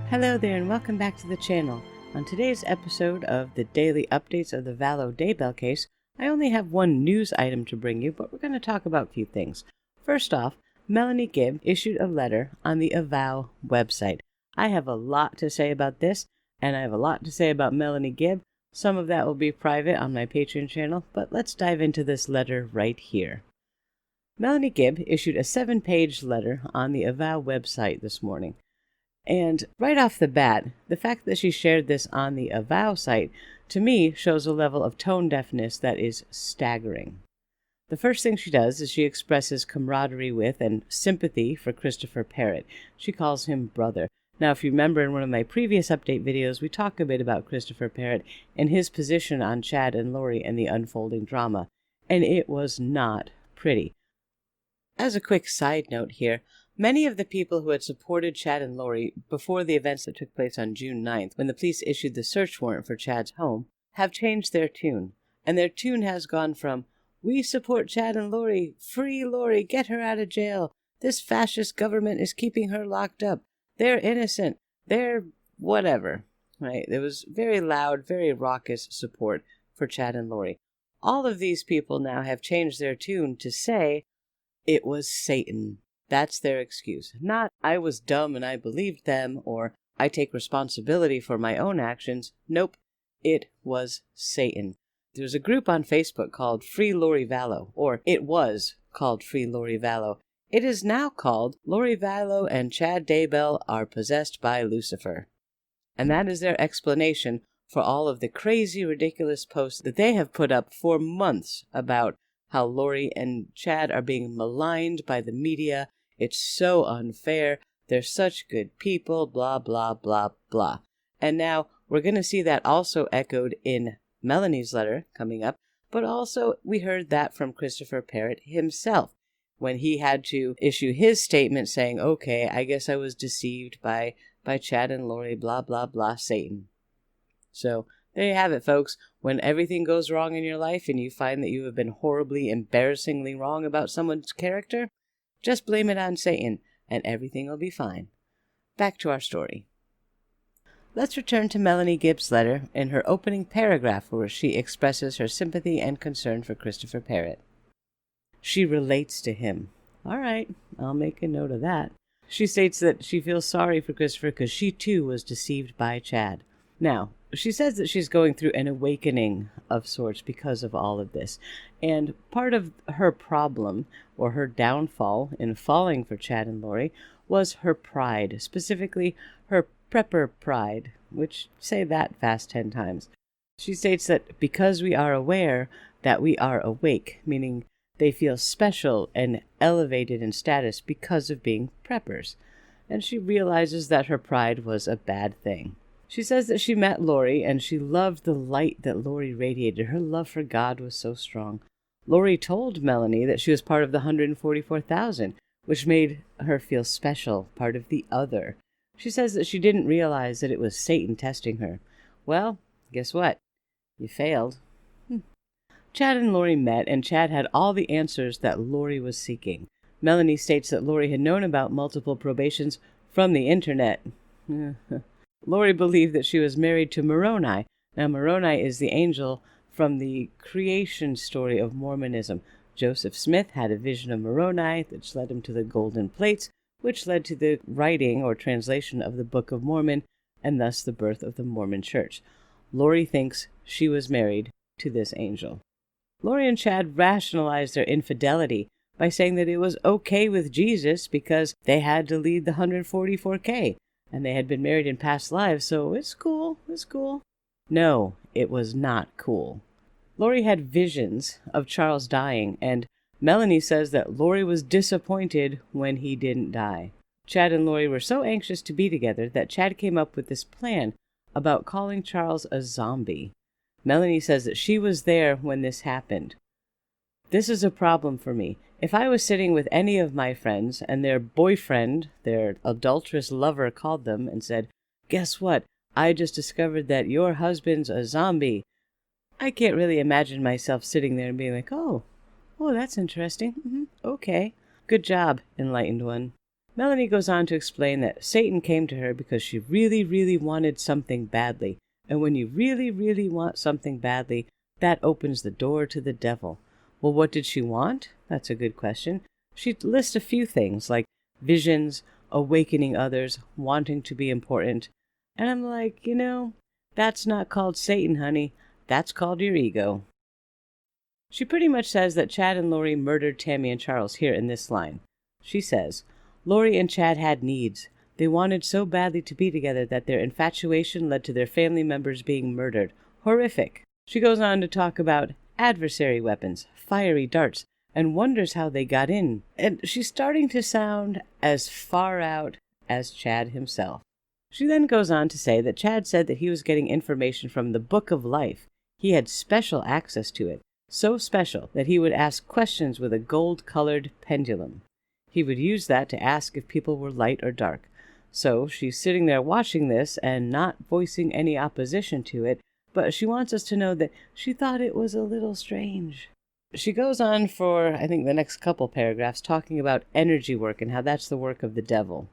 Hello there and welcome back to the channel. On today's episode of the daily updates of the Vallow Daybell case, I only have one news item to bring you, but we're going to talk about a few things. First off, Melanie Gibb issued a letter on the AVOW website. I have a lot to say about this, and I have a lot to say about Melanie Gibb. Some of that will be private on my Patreon channel, but let's dive into this letter right here. Melanie Gibb issued a 7-page letter on the AVOW website this morning. And right off the bat, the fact that she shared this on the AVOW site, to me, shows a level of tone deafness that is staggering. The first thing she does is she expresses camaraderie with and sympathy for Christopher Parrott. She calls him brother. Now, if you remember in one of my previous update videos, we talk a bit about Christopher Parrott and his position on Chad and Lori and the unfolding drama, and it was not pretty. As a quick side note here, many of the people who had supported Chad and Lori before the events that took place on June 9th, when the police issued the search warrant for Chad's home, have changed their tune. And their tune has gone from, "We support Chad and Lori, free Lori, get her out of jail, this fascist government is keeping her locked up, they're innocent, they're whatever." Right? There was very loud, very raucous support for Chad and Lori. All of these people now have changed their tune to say, it was Satan. That's their excuse. Not, I was dumb and I believed them, or I take responsibility for my own actions. Nope, it was Satan. There's a group on Facebook called Free Lori Vallow, or it was called Free Lori Vallow. It is now called Lori Vallow and Chad Daybell are possessed by Lucifer. And that is their explanation for all of the crazy, ridiculous posts that they have put up for months about how Lori and Chad are being maligned by the media. It's so unfair. They're such good people, blah, blah, blah, blah. And now we're going to see that also echoed in Melanie's letter coming up, but also we heard that from Christopher Parrott himself when he had to issue his statement saying, okay, I guess I was deceived by Chad and Lori, blah, blah, blah, Satan. So there you have it, folks. When everything goes wrong in your life and you find that you have been horribly, embarrassingly wrong about someone's character, just blame it on Satan, and everything will be fine. Back to our story. Let's return to Melanie Gibb's letter in her opening paragraph where she expresses her sympathy and concern for Christopher Parrott. She relates to him. All right, I'll make a note of that. She states that she feels sorry for Christopher because she too was deceived by Chad. Now, she says that she's going through an awakening of sorts because of all of this. And part of her problem, or her downfall in falling for Chad and Lori, was her pride, specifically her prepper pride, which say that fast 10 times. She states that because we are aware that we are awake, meaning they feel special and elevated in status because of being preppers. And she realizes that her pride was a bad thing. She says that she met Lori and she loved the light that Lori radiated. Her love for God was so strong. Lori told Melanie that she was part of the 144,000, which made her feel special, part of the other. She says that she didn't realize that it was Satan testing her. Well, guess what? You failed. Chad and Lori met, and Chad had all the answers that Lori was seeking. Melanie states that Lori had known about multiple probations from the internet. Lori believed that she was married to Moroni. Now, Moroni is the angel from the creation story of Mormonism. Joseph Smith had a vision of Moroni, which led him to the golden plates, which led to the writing or translation of the Book of Mormon, and thus the birth of the Mormon Church. Lori thinks she was married to this angel. Lori and Chad rationalized their infidelity by saying that it was okay with Jesus because they had to lead the 144K. And they had been married in past lives, so it's cool. No, it was not cool. Lori had visions of Charles dying, and Melanie says that Lori was disappointed when he didn't die. Chad and Lori were so anxious to be together that Chad came up with this plan about calling Charles a zombie. Melanie says that she was there when this happened. This is a problem for me. If I was sitting with any of my friends and their boyfriend, their adulterous lover, called them and said, "Guess what? I just discovered that your husband's a zombie," I can't really imagine myself sitting there and being like, oh, that's interesting. Okay. Good job, enlightened one. Melanie goes on to explain that Satan came to her because she really, really wanted something badly. And when you really, really want something badly, that opens the door to the devil. Well, what did she want? That's a good question. She lists a few things like visions, awakening others, wanting to be important. And I'm like, that's not called Satan, honey. That's called your ego. She pretty much says that Chad and Lori murdered Tammy and Charles here in this line. She says, Lori and Chad had needs. They wanted so badly to be together that their infatuation led to their family members being murdered. Horrific. She goes on to talk about adversary weapons, fiery darts, and wonders how they got in. And she's starting to sound as far out as Chad himself. She then goes on to say that Chad said that he was getting information from the Book of Life. He had special access to it, so special that he would ask questions with a gold-colored pendulum. He would use that to ask if people were light or dark. So she's sitting there watching this and not voicing any opposition to it, but she wants us to know that she thought it was a little strange. She goes on for, I think, the next couple paragraphs talking about energy work and how that's the work of the devil.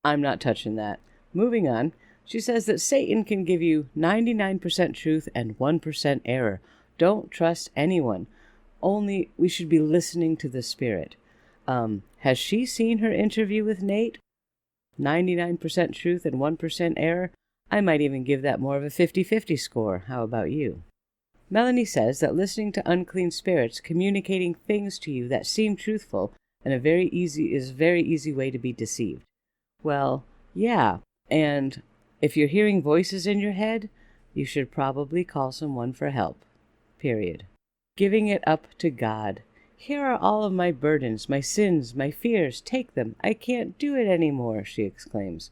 I'm not touching that. Moving on, she says that Satan can give you 99% truth and 1% error. Don't trust anyone. Only we should be listening to the spirit. Has she seen her interview with Nate? 99% truth and 1% error? I might even give that more of a 50-50 score. How about you? Melanie says that listening to unclean spirits communicating things to you that seem truthful and a very easy way to be deceived. Well, yeah, and if you're hearing voices in your head, you should probably call someone for help. Period. Giving it up to God. Here are all of my burdens, my sins, my fears. Take them. I can't do it anymore, she exclaims.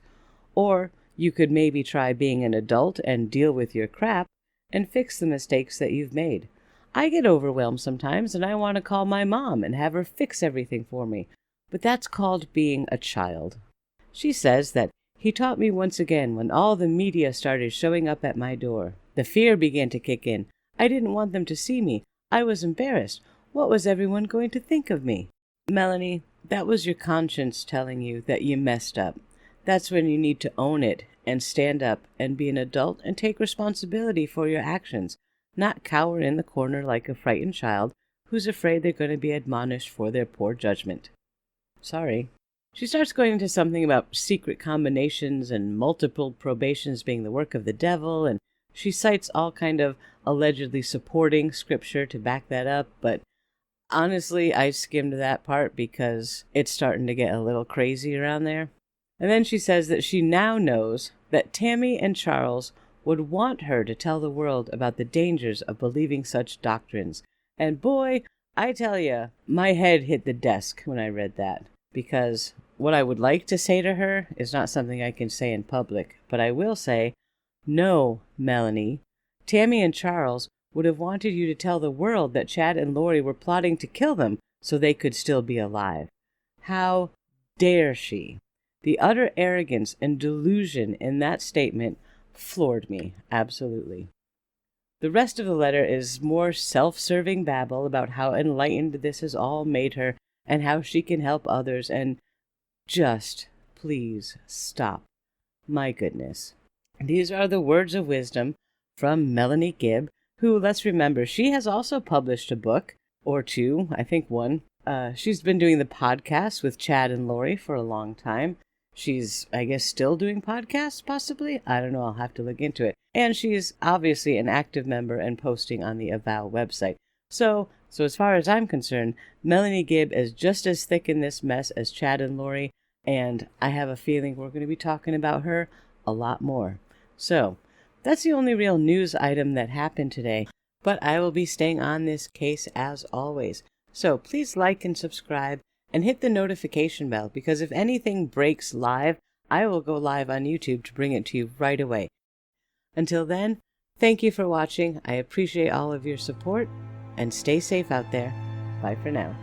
Or you could maybe try being an adult and deal with your crap and fix the mistakes that you've made. I get overwhelmed sometimes and I want to call my mom and have her fix everything for me. But that's called being a child. She says that he taught me once again when all the media started showing up at my door. The fear began to kick in. I didn't want them to see me. I was embarrassed. What was everyone going to think of me? Melanie, that was your conscience telling you that you messed up. That's when you need to own it and stand up and be an adult and take responsibility for your actions, not cower in the corner like a frightened child who's afraid they're going to be admonished for their poor judgment. Sorry. She starts going into something about secret combinations and multiple probations being the work of the devil, and she cites all kind of allegedly supporting scripture to back that up, but honestly, I skimmed that part because it's starting to get a little crazy around there. And then she says that she now knows that Tammy and Charles would want her to tell the world about the dangers of believing such doctrines. And boy, I tell you, my head hit the desk when I read that. Because what I would like to say to her is not something I can say in public. But I will say, no, Melanie, Tammy and Charles would have wanted you to tell the world that Chad and Lori were plotting to kill them so they could still be alive. How dare she? The utter arrogance and delusion in that statement floored me, absolutely. The rest of the letter is more self-serving babble about how enlightened this has all made her and how she can help others, and just, please, stop. My goodness. These are the words of wisdom from Melanie Gibb, who, let's remember, she has also published a book, or two, I think one. She's been doing the podcast with Chad and Lori for a long time. She's, I guess, still doing podcasts, possibly? I don't know, I'll have to look into it. And she's obviously an active member and posting on the AVOW website. So as far as I'm concerned, Melanie Gibb is just as thick in this mess as Chad and Lori, and I have a feeling we're going to be talking about her a lot more. So, that's the only real news item that happened today, but I will be staying on this case as always. So please like and subscribe and hit the notification bell, because if anything breaks live, I will go live on YouTube to bring it to you right away. Until then, thank you for watching. I appreciate all of your support, and stay safe out there. Bye for now.